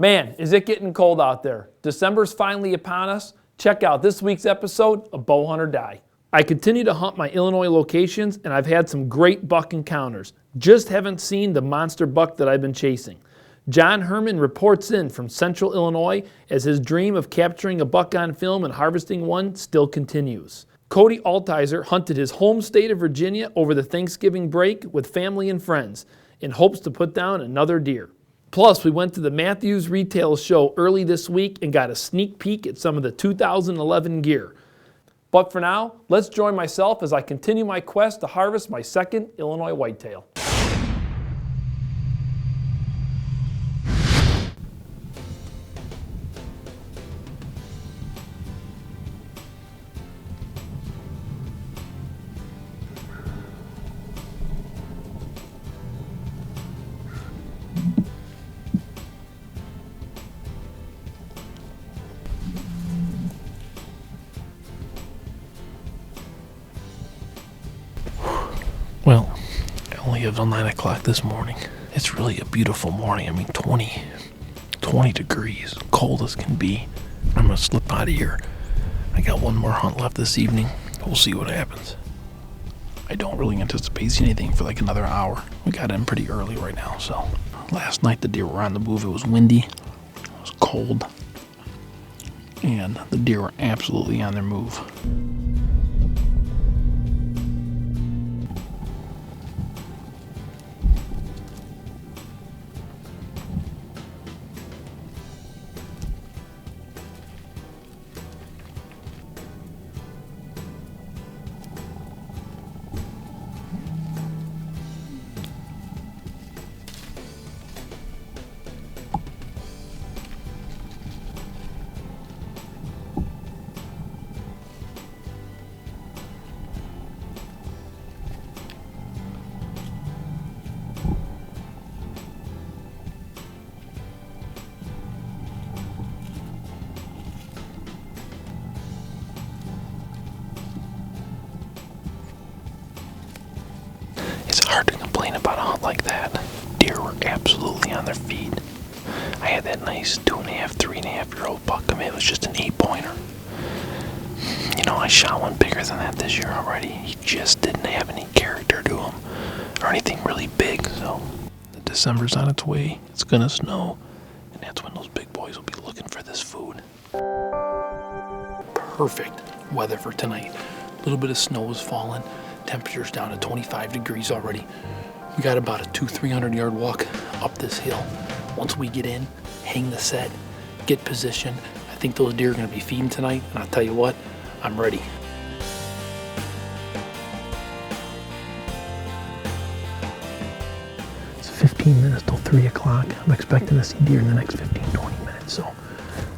Man, is it getting cold out there. December's finally upon us. Check out this week's episode of Bow Hunt or Die. I continue to hunt my Illinois locations, and I've had some great buck encounters. Just haven't seen the monster buck that I've been chasing. John Herrmann reports in from Central Illinois as his dream of capturing a buck on film and harvesting one still continues. Cody Altizer hunted his home state of Virginia over the Thanksgiving break with family and friends in hopes to put down another deer. Plus, we went to the Mathews Retailer Show early this week and got a sneak peek at some of the 2011 gear. But for now, let's join myself as I continue my quest to harvest my second Illinois whitetail. Well, I only have till 9 o'clock this morning. It's really a beautiful morning. I mean, 20 degrees, cold as can be. I'm going to slip out of here. I got one more hunt left this evening. We'll see what happens. I don't really anticipate seeing anything for like another hour. We got in pretty early right now, so. Last night the deer were on the move. It was windy. It was cold. And the deer were absolutely on their move. Hard to complain about a hunt like that. Deer were absolutely on their feet. I had that nice 2.5, 3.5-year-old buck come in. It was just an 8-pointer. You know, I shot one bigger than that this year already. He just didn't have any character to him or anything really big. So December's on its way. It's gonna snow, and that's when those big boys will be looking for this food. Perfect weather for tonight. A little bit of snow is falling. Temperature's down to 25 degrees already. We got about a 200-300 yard walk up this hill. Once we get in, hang the set, get positioned, I think those deer are going to be feeding tonight, and I'll tell you what, I'm ready. It's 15 minutes till 3 o'clock. I'm expecting to see deer in the next 15-20 minutes, so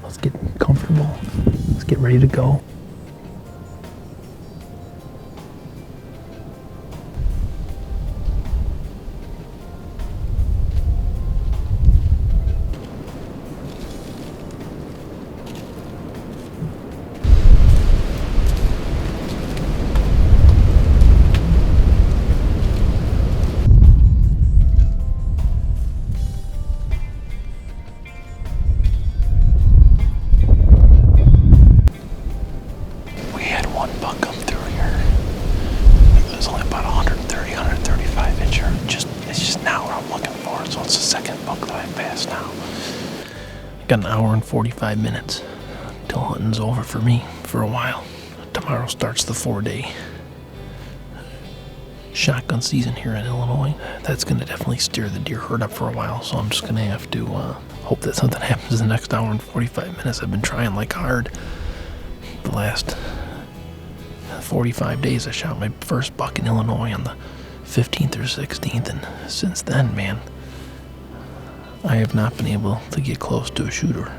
let's get comfortable. Let's get ready to go. Got an hour and 45 minutes till hunting's over for me for a while. Tomorrow starts the 4-day shotgun season here in Illinois. That's going to definitely steer the deer herd up for a while, so I'm just going to have to hope that something happens in the next hour and 45 minutes. I've been trying like hard. The last 45 days I shot my first buck in Illinois on the 15th or 16th, and since then, man, I have not been able to get close to a shooter.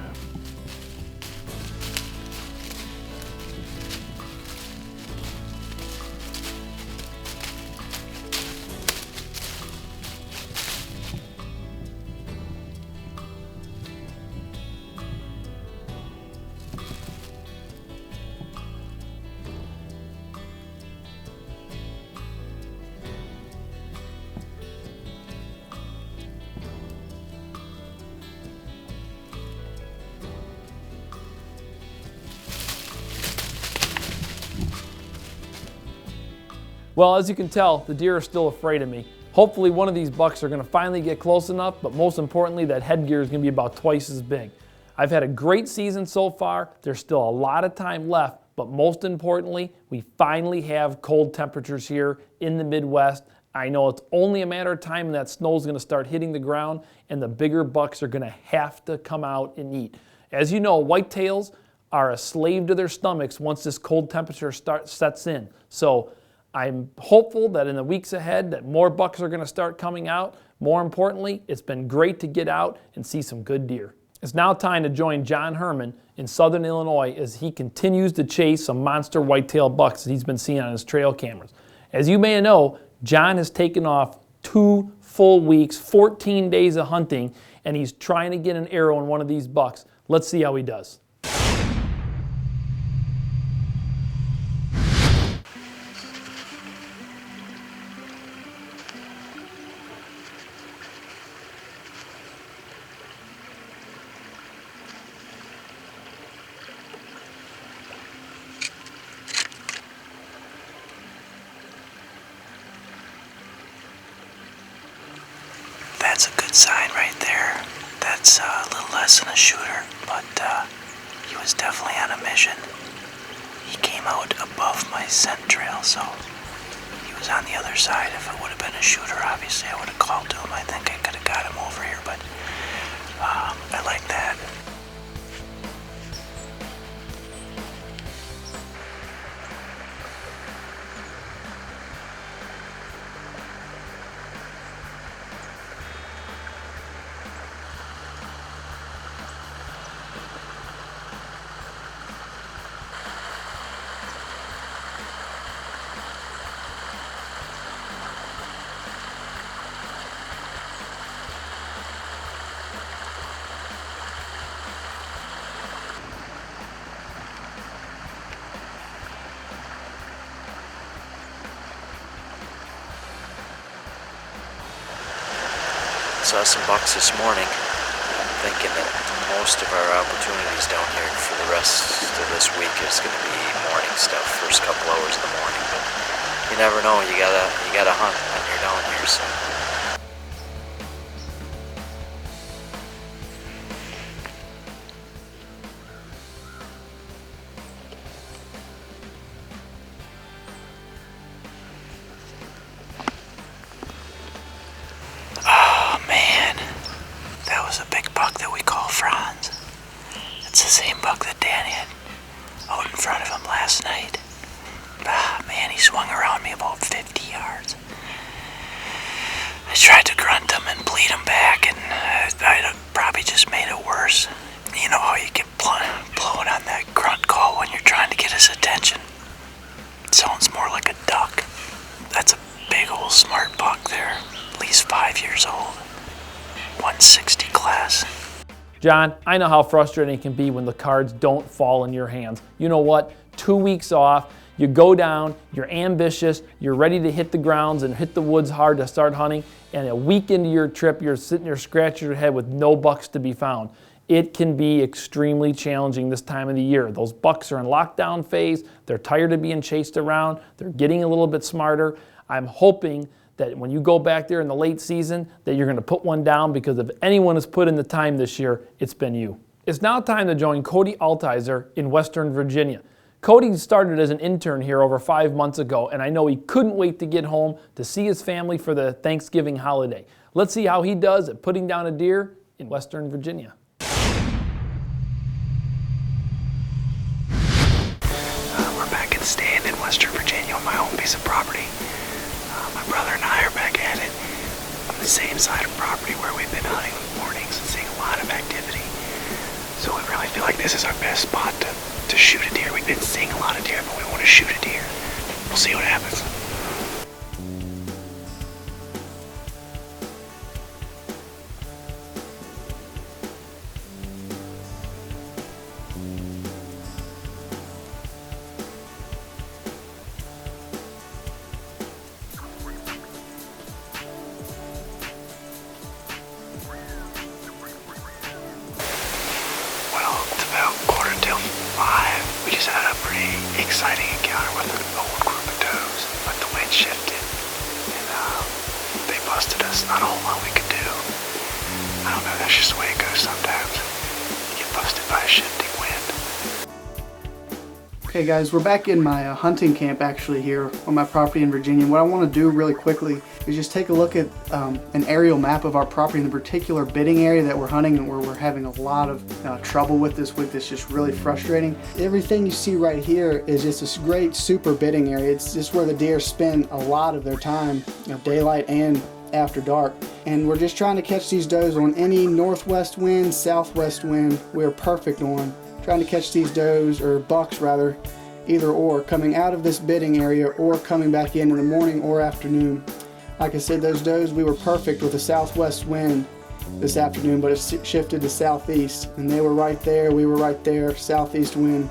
Well, as you can tell, the deer are still afraid of me. Hopefully one of these bucks are gonna finally get close enough, but most importantly, that headgear is gonna be about twice as big. I've had a great season so far. There's still a lot of time left, but most importantly, we finally have cold temperatures here in the Midwest. I know it's only a matter of time and that snow's gonna start hitting the ground and the bigger bucks are gonna have to come out and eat. As you know, whitetails are a slave to their stomachs once this cold temperature sets in. So I'm hopeful that in the weeks ahead that more bucks are gonna start coming out. More importantly, it's been great to get out and see some good deer. It's now time to join John Herrmann in southern Illinois as he continues to chase some monster whitetail bucks that he's been seeing on his trail cameras. As you may know, John has taken off 2 full weeks, 14 days of hunting, and he's trying to get an arrow in one of these bucks. Let's see how he does. That's a good sign right there. That's a little less than a shooter, but he was definitely on a mission. He came out above my scent trail, so he was on the other side. If it would have been a shooter, obviously I would have called to him. I think I could have got him over here, but I like that. Saw some bucks this morning. I'm thinking that most of our opportunities down here for the rest of this week is going to be morning stuff, first couple hours of the morning. But you never know. You gotta hunt when you're down here. So. A big buck that we call Franz. It's the same buck that Danny had out in front of him last night. Man, he swung around me about 50 yards. I tried to grunt him and bleed him back, and I probably just made it worse. You know how you get blowing on that grunt call when you're trying to get his attention? It sounds more like a duck. That's a big old smart buck there, at least 5 years old. 160 class. John, I know how frustrating it can be when the cards don't fall in your hands. You know what? 2 weeks off, you go down, you're ambitious, you're ready to hit the grounds and hit the woods hard to start hunting, and a week into your trip, you're sitting there scratching your head with no bucks to be found. It can be extremely challenging this time of the year. Those bucks are in lockdown phase, they're tired of being chased around, they're getting a little bit smarter. I'm hoping that when you go back there in the late season, that you're gonna put one down, because if anyone has put in the time this year, it's been you. It's now time to join Cody Altizer in Western Virginia. Cody started as an intern here over 5 months ago, and I know he couldn't wait to get home to see his family for the Thanksgiving holiday. Let's see how he does at putting down a deer in Western Virginia. We're back at stand in Western Virginia on my own piece of property. My brother and I are back at it on the same side of property where we've been hunting in the mornings and seeing a lot of activity. So we really feel like this is our best spot to shoot a deer. We've been seeing a lot of deer, but we want to shoot a deer. We'll see what happens. Exciting encounter with an old group of does, but just the way it goes sometimes. You get busted by a shifting wind. Okay guys, we're back in my hunting camp actually here on my property in Virginia. What I want to do really quickly is just take a look at an aerial map of our property in the particular bedding area that we're hunting and where we're having a lot of trouble with this week. That's just really frustrating. Everything you see right here is just this great super bedding area. It's just where the deer spend a lot of their time, daylight and after dark. And we're just trying to catch these does on any northwest wind, southwest wind. We're perfect on trying to catch these does, or bucks rather, either or, coming out of this bedding area or coming back in the morning or afternoon. Like I said, those does, we were perfect with a southwest wind this afternoon, but it shifted to southeast, and they were right there, we were right there, southeast wind,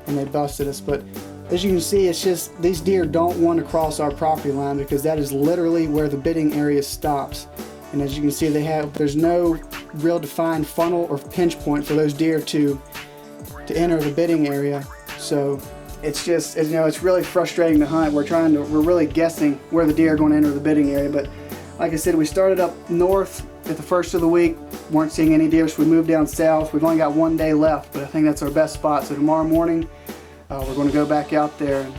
and they busted us. But as you can see, it's just these deer don't want to cross our property line because that is literally where the bedding area stops. And as you can see, there's no real defined funnel or pinch point for those deer to enter the bedding area. So it's just, it's really frustrating to hunt. We're really guessing where the deer are going to enter the bedding area. But like I said, we started up north at the first of the week, weren't seeing any deer, so we moved down south. We've only got one day left, but I think that's our best spot. So tomorrow morning, we're going to go back out there, and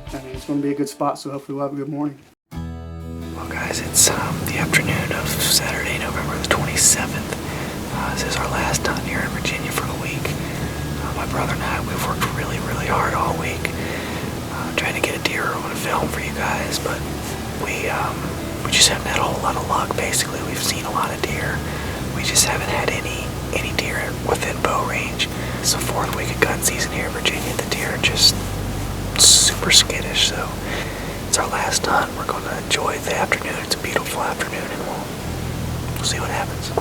I think it's going to be a good spot, so hopefully we'll have a good morning. Well guys, it's the afternoon of Saturday, November the 27th. This is our last hunt here in Virginia for the week. My brother and I, we've worked really, really hard all week trying to get a deer on film for you guys, but we just haven't had a whole lot of luck. Basically, we've seen a lot of deer. We just haven't had any deer within bow range. It's the fourth week of gun season here in Virginia. The deer are just super skittish, so it's our last hunt. We're going to enjoy the afternoon. It's a beautiful afternoon, and we'll see what happens.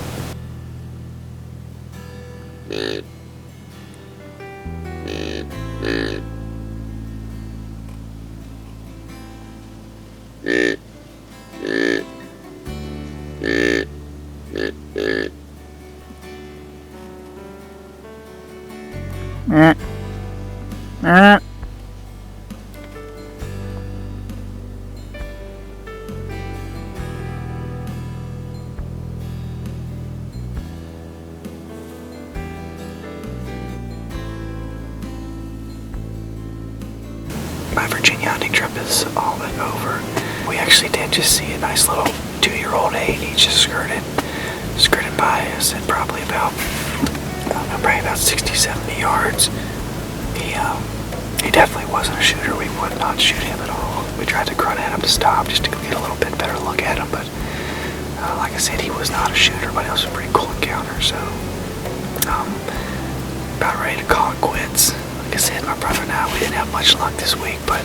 My Virginia hunting trip is all but over. We actually did just see a nice little 2-year-old eight. He just skirted by us at probably about 60, 70 yards. He definitely wasn't a shooter. We would not shoot him at all. We tried to grunt at him to stop just to get a little bit better look at him, but like I said, he was not a shooter, but it was a pretty cool encounter. So about ready to call it quits. Like I said, my brother and I, we didn't have much luck this week, but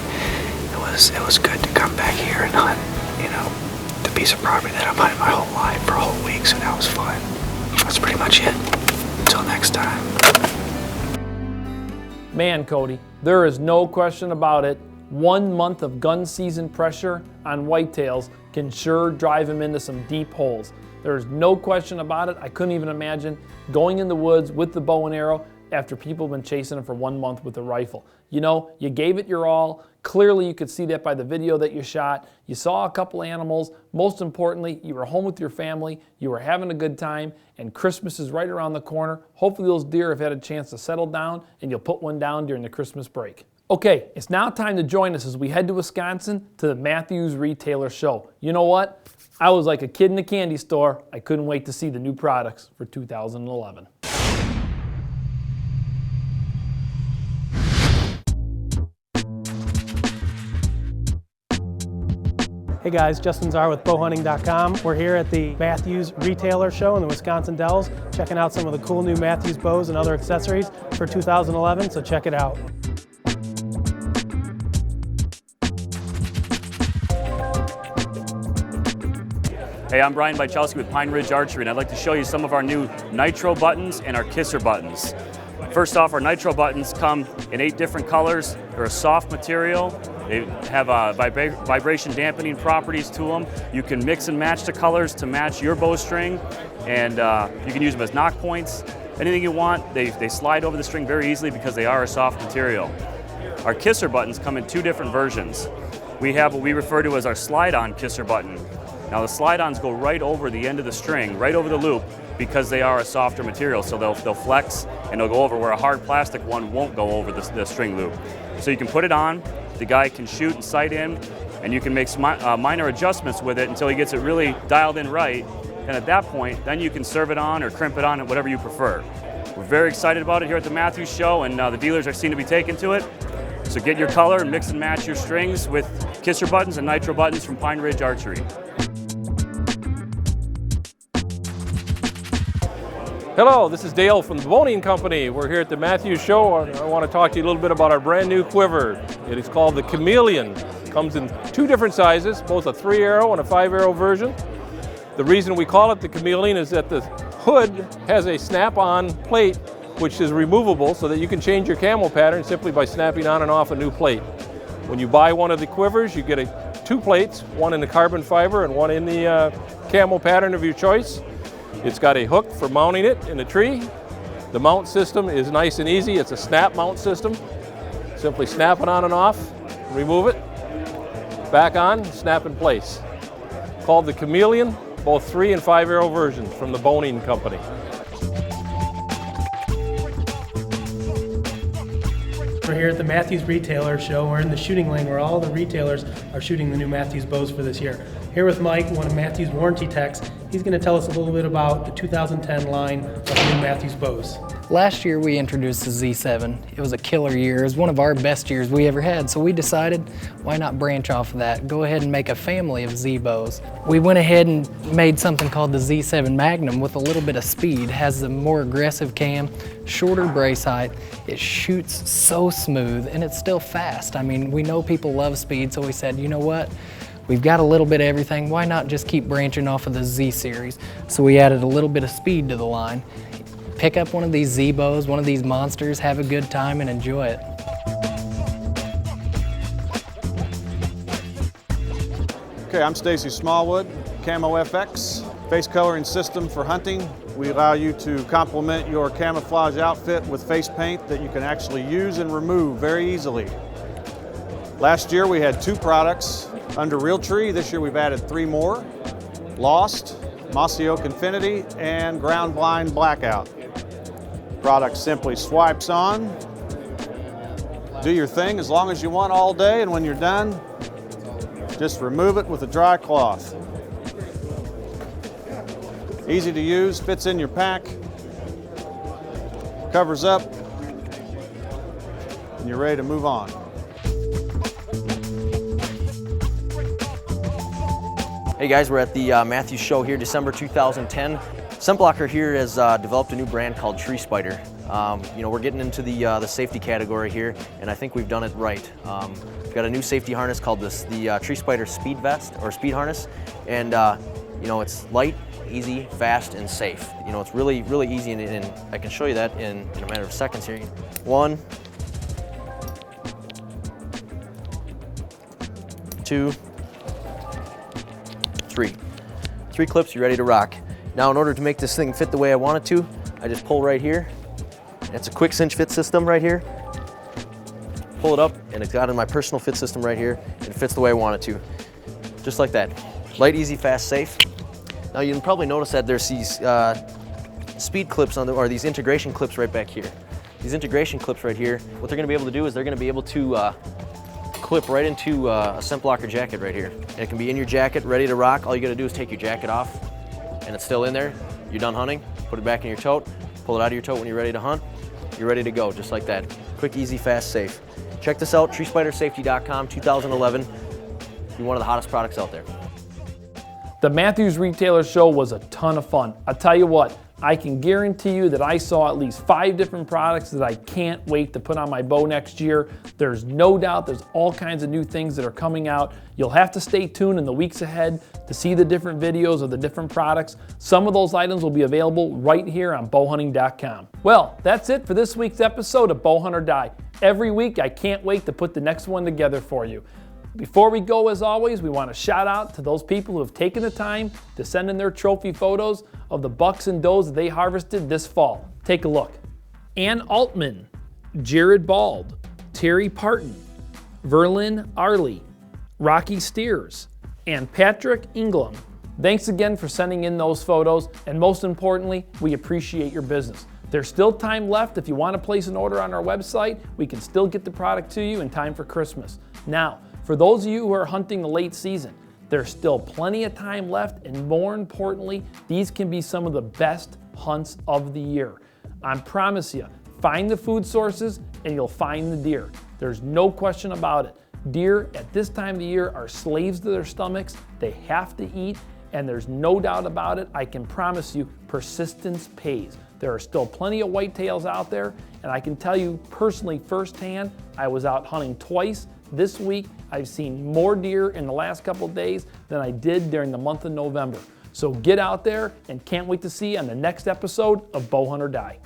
it was good to come back here and hunt, the piece of property that I've hunted my whole life for a whole week, so that was fun. That's pretty much it. Until next time. Man, Cody, there is no question about it. 1 month of gun season pressure on whitetails can sure drive them into some deep holes. There's no question about it. I couldn't even imagine going in the woods with the bow and arrow after people have been chasing them for 1 month with a rifle. You gave it your all. Clearly you could see that by the video that you shot. You saw a couple animals. Most importantly, you were home with your family. You were having a good time, and Christmas is right around the corner. Hopefully those deer have had a chance to settle down, and you'll put one down during the Christmas break. Okay, it's now time to join us as we head to Wisconsin to the Mathews Retailer Show. You know what? I was like a kid in a candy store. I couldn't wait to see the new products for 2011. Hey guys, Justin Czar with bowhunting.com. We're here at the Mathews Retailer Show in the Wisconsin Dells, checking out some of the cool new Mathews bows and other accessories for 2011, so check it out. Hey, I'm Brian Byczalski with Pine Ridge Archery, and I'd like to show you some of our new Nitro buttons and our Kisser buttons. First off, our Nitro buttons come in 8 different colors. They're a soft material. They have vibration dampening properties to them. You can mix and match the colors to match your bowstring, and you can use them as knock points. Anything you want. They slide over the string very easily because they are a soft material. Our Kisser buttons come in 2 different versions. We have what we refer to as our slide-on Kisser button. Now the slide-ons go right over the end of the string, right over the loop, because they are a softer material, so they'll flex and they'll go over where a hard plastic one won't go over the string loop. So you can put it on, the guy can shoot and sight in, and you can make minor adjustments with it until he gets it really dialed in right. And at that point, then you can serve it on or crimp it on, whatever you prefer. We're very excited about it here at the Mathews Show, and the dealers seem to be taking to it. So get your color and mix and match your strings with kisser buttons and nitro buttons from Pine Ridge Archery. Hello, this is Dale from the Boning Company. We're here at the Mathews Show, and I want to talk to you a little bit about our brand new quiver. It is called the Chameleon. It comes in 2 different sizes, both a 3-arrow and a 5-arrow version. The reason we call it the Chameleon is that the hood has a snap-on plate which is removable so that you can change your camo pattern simply by snapping on and off a new plate. When you buy one of the quivers, you get 2 plates, one in the carbon fiber and one in the camo pattern of your choice. It's got a hook for mounting it in a tree. The mount system is nice and easy. It's a snap mount system. Simply snap it on and off, remove it, back on, snap in place. Called the Chameleon, both 3- and 5-arrow versions from the Boning Company. We're here at the Mathews Retailer Show. We're in the shooting lane where all the retailers are shooting the new Mathews bows for this year. Here with Mike, one of Mathews warranty techs. He's going to tell us a little bit about the 2010 line of new Mathews bows. Last year we introduced the Z7. It was a killer year. It was one of our best years we ever had, so we decided why not branch off of that, go ahead and make a family of Z bows. We went ahead and made something called the Z7 Magnum with a little bit of speed. It has a more aggressive cam, shorter brace height. It shoots so smooth and it's still fast. I mean, we know people love speed, so we said, you know what? We've got a little bit of everything. Why not just keep branching off of the Z series? So we added a little bit of speed to the line. Pick up one of these Z bows, one of these monsters, have a good time and enjoy it. Okay, I'm Stacy Smallwood, Camo FX, face coloring system for hunting. We allow you to complement your camouflage outfit with face paint that you can actually use and remove very easily. Last year we had 2 products under Realtree. This year we've added 3 more. Lost, Mossy Oak Infinity, and Ground Blind Blackout. Product simply swipes on. Do your thing as long as you want all day, and when you're done, just remove it with a dry cloth. Easy to use, fits in your pack, covers up, and you're ready to move on. Hey guys, we're at the Mathews Show here, December 2010. Sunblocker here has developed a new brand called Tree Spider. You know, we're getting into the safety category here, and I think we've done it right. We've got a new safety harness called the Tree Spider Speed Vest, or Speed Harness, and you know, it's light, easy, fast, and safe. You know, it's really, really easy, and I can show you that in a matter of seconds here. 1, 2, 3. 3 clips, you're ready to rock. Now, in order to make this thing fit the way I want it to, I just pull right here. It's a quick cinch fit system right here. Pull it up, and it's got in my personal fit system right here, and it fits the way I want it to. Just like that. Light, easy, fast, safe. Now, you can probably notice that there's these speed clips or these integration clips right back here. These integration clips right here, what they're going to be able to do is they're going to be able to clip right into a scent blocker jacket right here. And it can be in your jacket, ready to rock. All you got to do is take your jacket off, and it's still in there. You're done hunting, put it back in your tote, pull it out of your tote when you're ready to hunt. You're ready to go, just like that. Quick, easy, fast, safe. Check this out, treespidersafety.com, 2011. Be one of the hottest products out there. The Mathews Retailer Show was a ton of fun. I'll tell you what, I can guarantee you that I saw at least 5 different products that I can't wait to put on my bow next year. There's no doubt there's all kinds of new things that are coming out. You'll have to stay tuned in the weeks ahead to see the different videos of the different products. Some of those items will be available right here on bowhunting.com. Well, that's it for this week's episode of Bow Hunt or Die. Every week, I can't wait to put the next one together for you. Before we go, as always, we want to shout out to those people who have taken the time to send in their trophy photos of the bucks and does that they harvested this fall. Take a look. Ann Altman, Jared Bald, Terry Parton, Verlin Arley, Rocky Steers, and Patrick Ingram. Thanks again for sending in those photos, and most importantly, we appreciate your business. There's still time left. If you want to place an order on our website, we can still get the product to you in time for Christmas. Now, for those of you who are hunting the late season, there's still plenty of time left, and more importantly, these can be some of the best hunts of the year. I promise you, find the food sources and you'll find the deer. There's no question about it. Deer at this time of the year are slaves to their stomachs. They have to eat, and there's no doubt about it. I can promise you, persistence pays. There are still plenty of whitetails out there, and I can tell you personally firsthand, I was out hunting twice this week. I've seen more deer in the last couple of days than I did during the month of November. So get out there, and can't wait to see you on the next episode of Bowhunt or Die.